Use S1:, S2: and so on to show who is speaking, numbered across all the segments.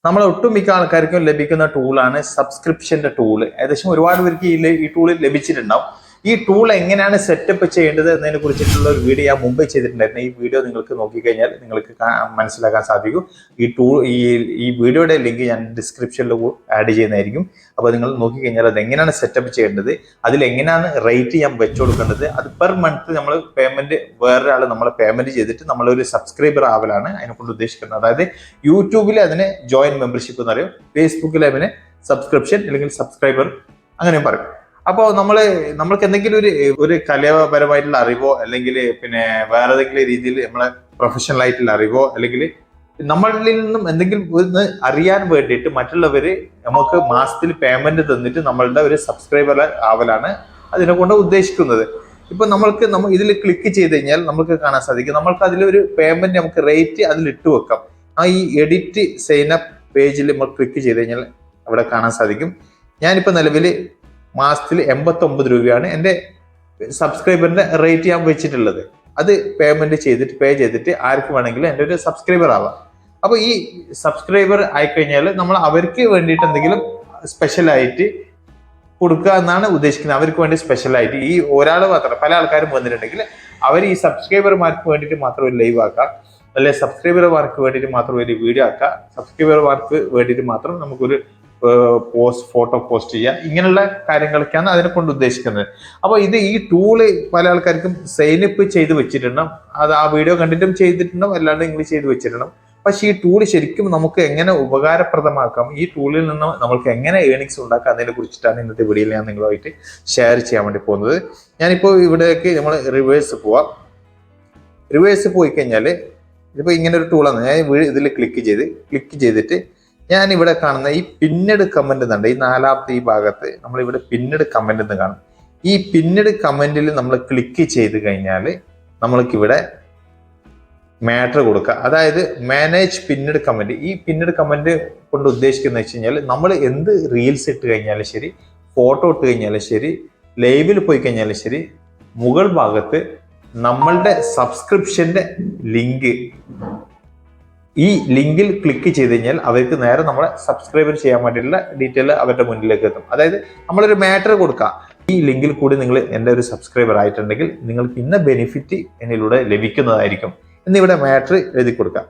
S1: നമ്മളെ ഒട്ടുമിക്ക ആൾക്കാർക്കും ലഭിക്കുന്ന ടൂളാണ് സബ്സ്ക്രിപ്ഷന്റെ ടൂള്. ഏകദേശം ഒരുപാട് പേർക്ക് ഈ ടൂൾ ലഭിച്ചിട്ടുണ്ടാവും. ഈ ടൂൾ എങ്ങനെയാണ് സെറ്റപ്പ് ചെയ്യേണ്ടത് എന്നതിനെ കുറിച്ചിട്ടുള്ള ഒരു വീഡിയോ ഞാൻ മുമ്പ് ചെയ്തിട്ടുണ്ടായിരുന്നു. ഈ വീഡിയോ നിങ്ങൾക്ക് നോക്കിക്കഴിഞ്ഞാൽ നിങ്ങൾക്ക് മനസ്സിലാക്കാൻ സാധിക്കും. ഈ വീഡിയോയുടെ ലിങ്ക് ഞാൻ ഡിസ്ക്രിപ്ഷനിൽ ആഡ് ചെയ്യുന്നതായിരിക്കും. അപ്പോൾ നിങ്ങൾ നോക്കിക്കഴിഞ്ഞാൽ അത് എങ്ങനെയാണ് സെറ്റപ്പ് ചെയ്യേണ്ടത്, അതിലെങ്ങനെയാണ് റേറ്റ് ഞാൻ വെച്ചു കൊടുക്കേണ്ടത്, അത് പെർ മന്ത് നമ്മൾ പേയ്മെന്റ് വേറൊരാൾ നമ്മളെ പേയ്മെന്റ് ചെയ്തിട്ട് നമ്മളൊരു സബ്സ്ക്രൈബർ ആവലാണ് അതിനെക്കൊണ്ട് ഉദ്ദേശിക്കുന്നത്. അതായത് യൂട്യൂബിൽ അതിന് ജോയിൻ മെമ്പർഷിപ്പ് എന്ന് പറയും, ഫേസ്ബുക്കിൽ അതിന് സബ്സ്ക്രിപ്ഷൻ അല്ലെങ്കിൽ സബ്സ്ക്രൈബർ അങ്ങനെയും പറയും. അപ്പോൾ നമ്മൾക്ക് എന്തെങ്കിലും ഒരു കലാപരമായിട്ടുള്ള അറിവോ അല്ലെങ്കിൽ പിന്നെ വേറെ ഏതെങ്കിലും രീതിയിൽ നമ്മളെ പ്രൊഫഷണൽ ആയിട്ടുള്ള അറിവോ അല്ലെങ്കിൽ നമ്മളിൽ നിന്നും എന്തെങ്കിലും ഒന്ന് അറിയാൻ വേണ്ടിയിട്ട് മറ്റുള്ളവര് നമുക്ക് മാസത്തിൽ പേയ്മെന്റ് തന്നിട്ട് നമ്മളുടെ ഒരു സബ്സ്ക്രൈബർ ആവലാണ് അതിനെ കൊണ്ട് ഉദ്ദേശിക്കുന്നത്. ഇപ്പൊ ഇതിൽ ക്ലിക്ക് ചെയ്ത് കഴിഞ്ഞാൽ നമുക്ക് കാണാൻ സാധിക്കും, നമ്മൾക്ക് അതിലൊരു പേയ്മെന്റ് നമുക്ക് റേറ്റ് അതിൽ ഇട്ട് വെക്കാം. ഈ എഡിറ്റ് സൈൻ അപ്പ് പേജിൽ നമ്മൾ ക്ലിക്ക് ചെയ്ത് കഴിഞ്ഞാൽ അവിടെ കാണാൻ സാധിക്കും. ഞാനിപ്പോ നിലവിൽ മാസത്തിൽ 89 രൂപയാണ് എൻ്റെ സബ്സ്ക്രൈബറിന്റെ റേറ്റ് ഞാൻ വെച്ചിട്ടുള്ളത്. അത് പേ ചെയ്തിട്ട് ആർക്ക് വേണമെങ്കിലും എൻ്റെ ഒരു സബ്സ്ക്രൈബർ ആവാം. അപ്പൊ ഈ സബ്സ്ക്രൈബർ ആയിക്കഴിഞ്ഞാൽ നമ്മൾ അവർക്ക് വേണ്ടിയിട്ട് എന്തെങ്കിലും സ്പെഷ്യലായിട്ട് കൊടുക്കുക എന്നാണ് ഉദ്ദേശിക്കുന്നത്. അവർക്ക് വേണ്ടി സ്പെഷ്യലായിട്ട് ഈ ഒരാൾ മാത്രം, പല ആൾക്കാരും വന്നിട്ടുണ്ടെങ്കിൽ അവർ ഈ സബ്സ്ക്രൈബർമാർക്ക് വേണ്ടിയിട്ട് മാത്രം ഒരു ലൈവ് ആക്കാം, അല്ലെങ്കിൽ സബ്സ്ക്രൈബർമാർക്ക് വേണ്ടിയിട്ട് മാത്രം ഒരു വീഡിയോ ആക്കാം, സബ്സ്ക്രൈബർമാർക്ക് വേണ്ടിയിട്ട് മാത്രം നമുക്കൊരു ഫോട്ടോ പോസ്റ്റ് ചെയ്യുക, ഇങ്ങനെയുള്ള കാര്യങ്ങളൊക്കെയാണ് അതിനെ കൊണ്ട് ഉദ്ദേശിക്കുന്നത്. അപ്പോൾ ഈ ടൂള് പല ആൾക്കാർക്കും സൈനപ്പ് ചെയ്ത് വെച്ചിട്ടുണ്ടാവും, അത് ആ വീഡിയോ കണ്ടിട്ടും ചെയ്തിട്ടുണ്ടാവും, അല്ലാണ്ട് നിങ്ങൾ ചെയ്ത് വെച്ചിട്ടുണ്ടാവും. പക്ഷെ ഈ ടൂൾ ശരിക്കും നമുക്ക് എങ്ങനെ ഉപകാരപ്രദമാക്കാം, ഈ ടൂളിൽ നിന്ന് നമുക്ക് എങ്ങനെ ഏണിങ്സ് ഉണ്ടാക്കാം, അതിനെ കുറിച്ചിട്ടാണ് ഇന്നത്തെ വീഡിയോയിൽ ഞാൻ നിങ്ങളുമായിട്ട് ഷെയർ ചെയ്യാൻ വേണ്ടി പോകുന്നത്. ഞാനിപ്പോൾ ഇവിടേക്ക് നമ്മൾ റിവേഴ്സ് പോവാം. റിവേഴ്സ് പോയി കഴിഞ്ഞാൽ ഇതിപ്പോൾ ഇങ്ങനെ ഒരു ടൂളാണ്. ഞാൻ ഇതിൽ ക്ലിക്ക് ചെയ്തിട്ട് ഞാൻ ഇവിടെ കാണുന്ന ഈ പിന്നീട് കമന്റ് എന്നുണ്ട്, ഈ നാലാമത്തെ ഈ ഭാഗത്ത് നമ്മൾ ഇവിടെ പിന്നീട് കമന്റ് എന്ന് കാണും. ഈ പിന്നീട് കമന്റിൽ നമ്മൾ ക്ലിക്ക് ചെയ്ത് കഴിഞ്ഞാൽ നമ്മൾക്ക് ഇവിടെ മാറ്റർ കൊടുക്കുക, അതായത് മാനേജ് പിന്നീട് കമന്റ്. ഈ പിന്നീട് കമന്റ് കൊണ്ട് ഉദ്ദേശിക്കുന്നത് വെച്ച് കഴിഞ്ഞാൽ നമ്മൾ എന്ത് റീൽസ് ഇട്ട് കഴിഞ്ഞാലും ശരി, ഫോട്ടോ ഇട്ട് കഴിഞ്ഞാലും ശരി, ലൈവിൽ പോയി കഴിഞ്ഞാലും ശരി, മുകൾ ഭാഗത്ത് നമ്മളുടെ സബ്സ്ക്രിപ്ഷന്റെ ലിങ്ക്, ഈ ലിങ്കിൽ ക്ലിക്ക് ചെയ്ത് കഴിഞ്ഞാൽ അവർക്ക് നേരെ നമ്മളെ സബ്സ്ക്രൈബർ ചെയ്യാൻ വേണ്ടിയിട്ടുള്ള ഡീറ്റെയിൽ അവരുടെ മുന്നിലേക്ക് എത്തും. അതായത് നമ്മളൊരു മാറ്റർ കൊടുക്കുക, ഈ ലിങ്കിൽ കൂടി നിങ്ങൾ എൻ്റെ ഒരു സബ്സ്ക്രൈബർ ആയിട്ടുണ്ടെങ്കിൽ നിങ്ങൾക്ക് ഇന്ന ബെനിഫിറ്റ് എന്നിലൂടെ ലഭിക്കുന്നതായിരിക്കും എന്നിവിടെ മാറ്റർ എഴുതി കൊടുക്കുക.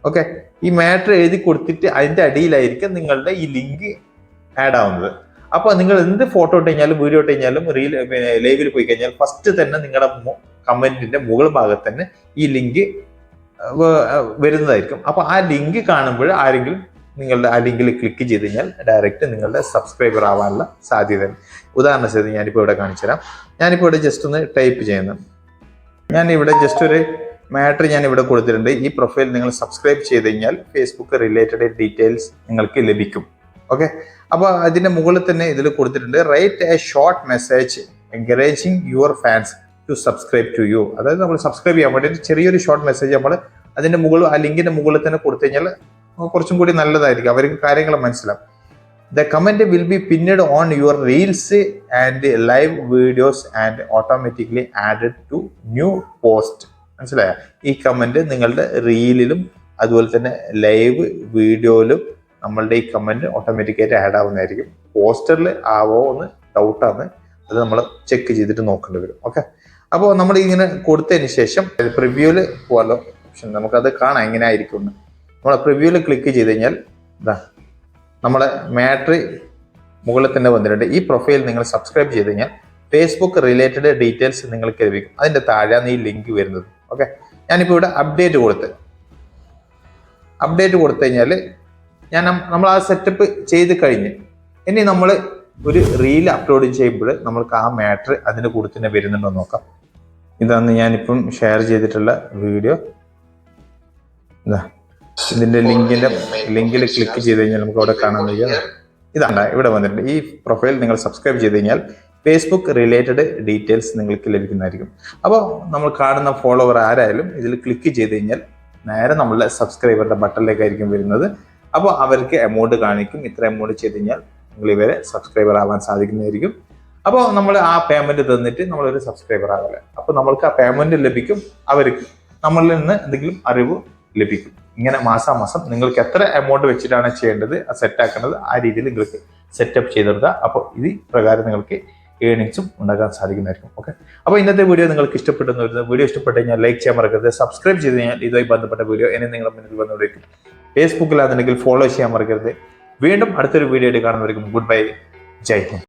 S1: ഓക്കെ, ഈ മാറ്റർ എഴുതി കൊടുത്തിട്ട് അതിൻ്റെ അടിയിലായിരിക്കും നിങ്ങളുടെ ഈ ലിങ്ക് ആഡ് ആവുന്നത്. അപ്പോൾ നിങ്ങൾ എന്ത് ഫോട്ടോ ഇട്ട് കഴിഞ്ഞാലും വീഡിയോ ഇട്ട് കഴിഞ്ഞാലും ലൈവിൽ പോയി കഴിഞ്ഞാൽ ഫസ്റ്റ് തന്നെ നിങ്ങളുടെ കമന്റിന്റെ മുകൾ ഭാഗത്ത് തന്നെ ഈ ലിങ്ക് വരുന്നതായിരിക്കും. അപ്പൊ ആ ലിങ്ക് കാണുമ്പോൾ ആരെങ്കിലും നിങ്ങളുടെ ആ ലിങ്കിൽ ക്ലിക്ക് ചെയ്ത് കഴിഞ്ഞാൽ ഡയറക്റ്റ് നിങ്ങളുടെ സബ്സ്ക്രൈബർ ആവാനുള്ള സാധ്യതയുണ്ട്. ഉദാഹരണത്തിന് ഞാനിപ്പോൾ ഇവിടെ കാണിച്ചു തരാം. ഞാനിപ്പോൾ ഇവിടെ ജസ്റ്റ് ഒന്ന് ടൈപ്പ് ചെയ്യുന്നു. ഞാനിവിടെ ജസ്റ്റ് ഒരു മാറ്റർ ഞാൻ ഇവിടെ കൊടുത്തിട്ടുണ്ട്. ഈ പ്രൊഫൈൽ നിങ്ങൾ സബ്സ്ക്രൈബ് ചെയ്ത് കഴിഞ്ഞാൽ ഫേസ്ബുക്ക് റിലേറ്റഡ് ഡീറ്റെയിൽസ് നിങ്ങൾക്ക് ലഭിക്കും. ഓക്കെ, അപ്പോൾ അതിന്റെ മുകളിൽ തന്നെ ഇതിൽ കൊടുത്തിട്ടുണ്ട്, write a short message encouraging your fans to subscribe to you. അതായത് നമ്മൾ സബ്സ്ക്രൈബ് ചെയ്യാൻ വേണ്ടിയിട്ട് ചെറിയൊരു ഷോർട്ട് മെസ്സേജ് നമ്മൾ അതിന്റെ മുകളിൽ ആ ലിങ്കിന്റെ മുകളിൽ തന്നെ കൊടുത്തു കഴിഞ്ഞാൽ കുറച്ചും കൂടി നല്ലതായിരിക്കും, അവർക്ക് കാര്യങ്ങൾ മനസ്സിലാവും. The comment will be pinned on your reels and live videos and automatically added to new post. മനസ്സിലായോ? ഈ കമന്റ് നിങ്ങളുടെ റീലിലും അതുപോലെ തന്നെ ലൈവ് വീഡിയോയിലും നമ്മളുടെ ഈ കമന്റ് ഓട്ടോമാറ്റിക്കായിട്ട് ആഡ് ആവുന്നതായിരിക്കും. പോസ്റ്ററിൽ ആവോ എന്ന് ഡൗട്ടാണ്, അത് നമ്മൾ ചെക്ക് ചെയ്തിട്ട് നോക്കേണ്ടി വരും. ഓക്കെ, അപ്പോൾ നമ്മൾ ഇങ്ങനെ കൊടുത്തതിന് ശേഷം പ്രിവ്യൂല് പോകാലോ ഓപ്ഷൻ, നമുക്കത് കാണാം എങ്ങനെ ആയിരിക്കും. നമ്മൾ പ്രിവ്യൂല് ക്ലിക്ക് ചെയ്ത് കഴിഞ്ഞാൽ നമ്മളെ മാറ്റർ മുകളിൽ തന്നെ വന്നിട്ടുണ്ട്. ഈ പ്രൊഫൈൽ നിങ്ങൾ സബ്സ്ക്രൈബ് ചെയ്ത് കഴിഞ്ഞാൽ ഫേസ്ബുക്ക് റിലേറ്റഡ് ഡീറ്റെയിൽസ് നിങ്ങൾക്ക് ലഭിക്കും. അതിന്റെ താഴെയാണ് ഈ ലിങ്ക് വരുന്നത്. ഓക്കെ, ഞാനിപ്പോൾ ഇവിടെ അപ്ഡേറ്റ് കൊടുത്തു കഴിഞ്ഞാൽ നമ്മൾ ആ സെറ്റപ്പ് ചെയ്ത് കഴിഞ്ഞ് ഇനി നമ്മൾ ഒരു റീൽ അപ്ലോഡ് ചെയ്യുമ്പോൾ നമ്മൾക്ക് ആ മാറ്റർ അതിന്റെ കൂടെ തന്നെ വരുന്നുണ്ടോ നോക്കാം. ഇതാണ് ഞാനിപ്പം ഷെയർ ചെയ്തിട്ടുള്ള വീഡിയോ. ഇതിന്റെ ലിങ്കിൽ ക്ലിക്ക് ചെയ്ത് കഴിഞ്ഞാൽ നമുക്ക് അവിടെ കാണാൻ കഴിയും. ഇതാണ് ഇവിടെ വന്നിട്ടുണ്ട്. ഈ പ്രൊഫൈൽ നിങ്ങൾ സബ്സ്ക്രൈബ് ചെയ്ത് കഴിഞ്ഞാൽ ഫേസ്ബുക്ക് റിലേറ്റഡ് ഡീറ്റെയിൽസ് നിങ്ങൾക്ക് ലഭിക്കുന്നതായിരിക്കും. അപ്പോൾ നമ്മൾ കാണുന്ന ഫോളോവർ ആരായാലും ഇതിൽ ക്ലിക്ക് ചെയ്ത് കഴിഞ്ഞാൽ നേരെ നമ്മളുടെ സബ്സ്ക്രൈബറുടെ ബട്ടണിലേക്കായിരിക്കും വരുന്നത്. അപ്പോൾ അവർക്ക് എമൗണ്ട് കാണിക്കും, ഇത്ര എമൗണ്ട് ചെയ്ത് കഴിഞ്ഞാൽ നിങ്ങൾ ഇവരെ സബ്സ്ക്രൈബർ ആവാൻ സാധിക്കുന്നതായിരിക്കും. അപ്പോൾ നമ്മൾ ആ പേയ്മെന്റ് തന്നിട്ട് നമ്മളൊരു സബ്സ്ക്രൈബർ ആകല, അപ്പോൾ നമ്മൾക്ക് ആ പേയ്മെന്റ് ലഭിക്കും, അവർക്ക് നമ്മളിൽ നിന്ന് എന്തെങ്കിലും അറിവ് ലഭിക്കും. ഇങ്ങനെ മാസാമാസം നിങ്ങൾക്ക് എത്ര എമൗണ്ട് വെച്ചിട്ടാണ് ചെയ്യേണ്ടത് സെറ്റ് ആക്കേണ്ടത് ആ രീതിയിൽ നിങ്ങൾക്ക് സെറ്റപ്പ് ചെയ്തെടുക്കുക. അപ്പോൾ ഇത് പ്രകാരം നിങ്ങൾക്ക് ഏണിങ്സും ഉണ്ടാക്കാൻ സാധിക്കുന്നതായിരിക്കും. ഓക്കെ, അപ്പോൾ ഇന്നത്തെ വീഡിയോ നിങ്ങൾക്ക് ഇഷ്ടപ്പെട്ടെന്ന് വരുന്നത്. വീഡിയോ ഇഷ്ടപ്പെട്ട് കഴിഞ്ഞാൽ ലൈക്ക് ചെയ്യാൻ മറക്കരുത്. സബ്സ്ക്രൈബ് ചെയ്ത് കഴിഞ്ഞാൽ ഇതുമായി ബന്ധപ്പെട്ട വീഡിയോ ഇനി നിങ്ങളുടെ മുന്നിൽ വന്നുകൊണ്ടിരിക്കും. ഫേസ്ബുക്കിലാണെന്നുണ്ടെങ്കിൽ ഫോളോ ചെയ്യാൻ മറക്കരുത്. വീണ്ടും അടുത്തൊരു വീഡിയോ ആയിട്ട് കാണുന്നവരിക്കും ഗുഡ് ബൈ, ജയ് ഹിന്ദ്.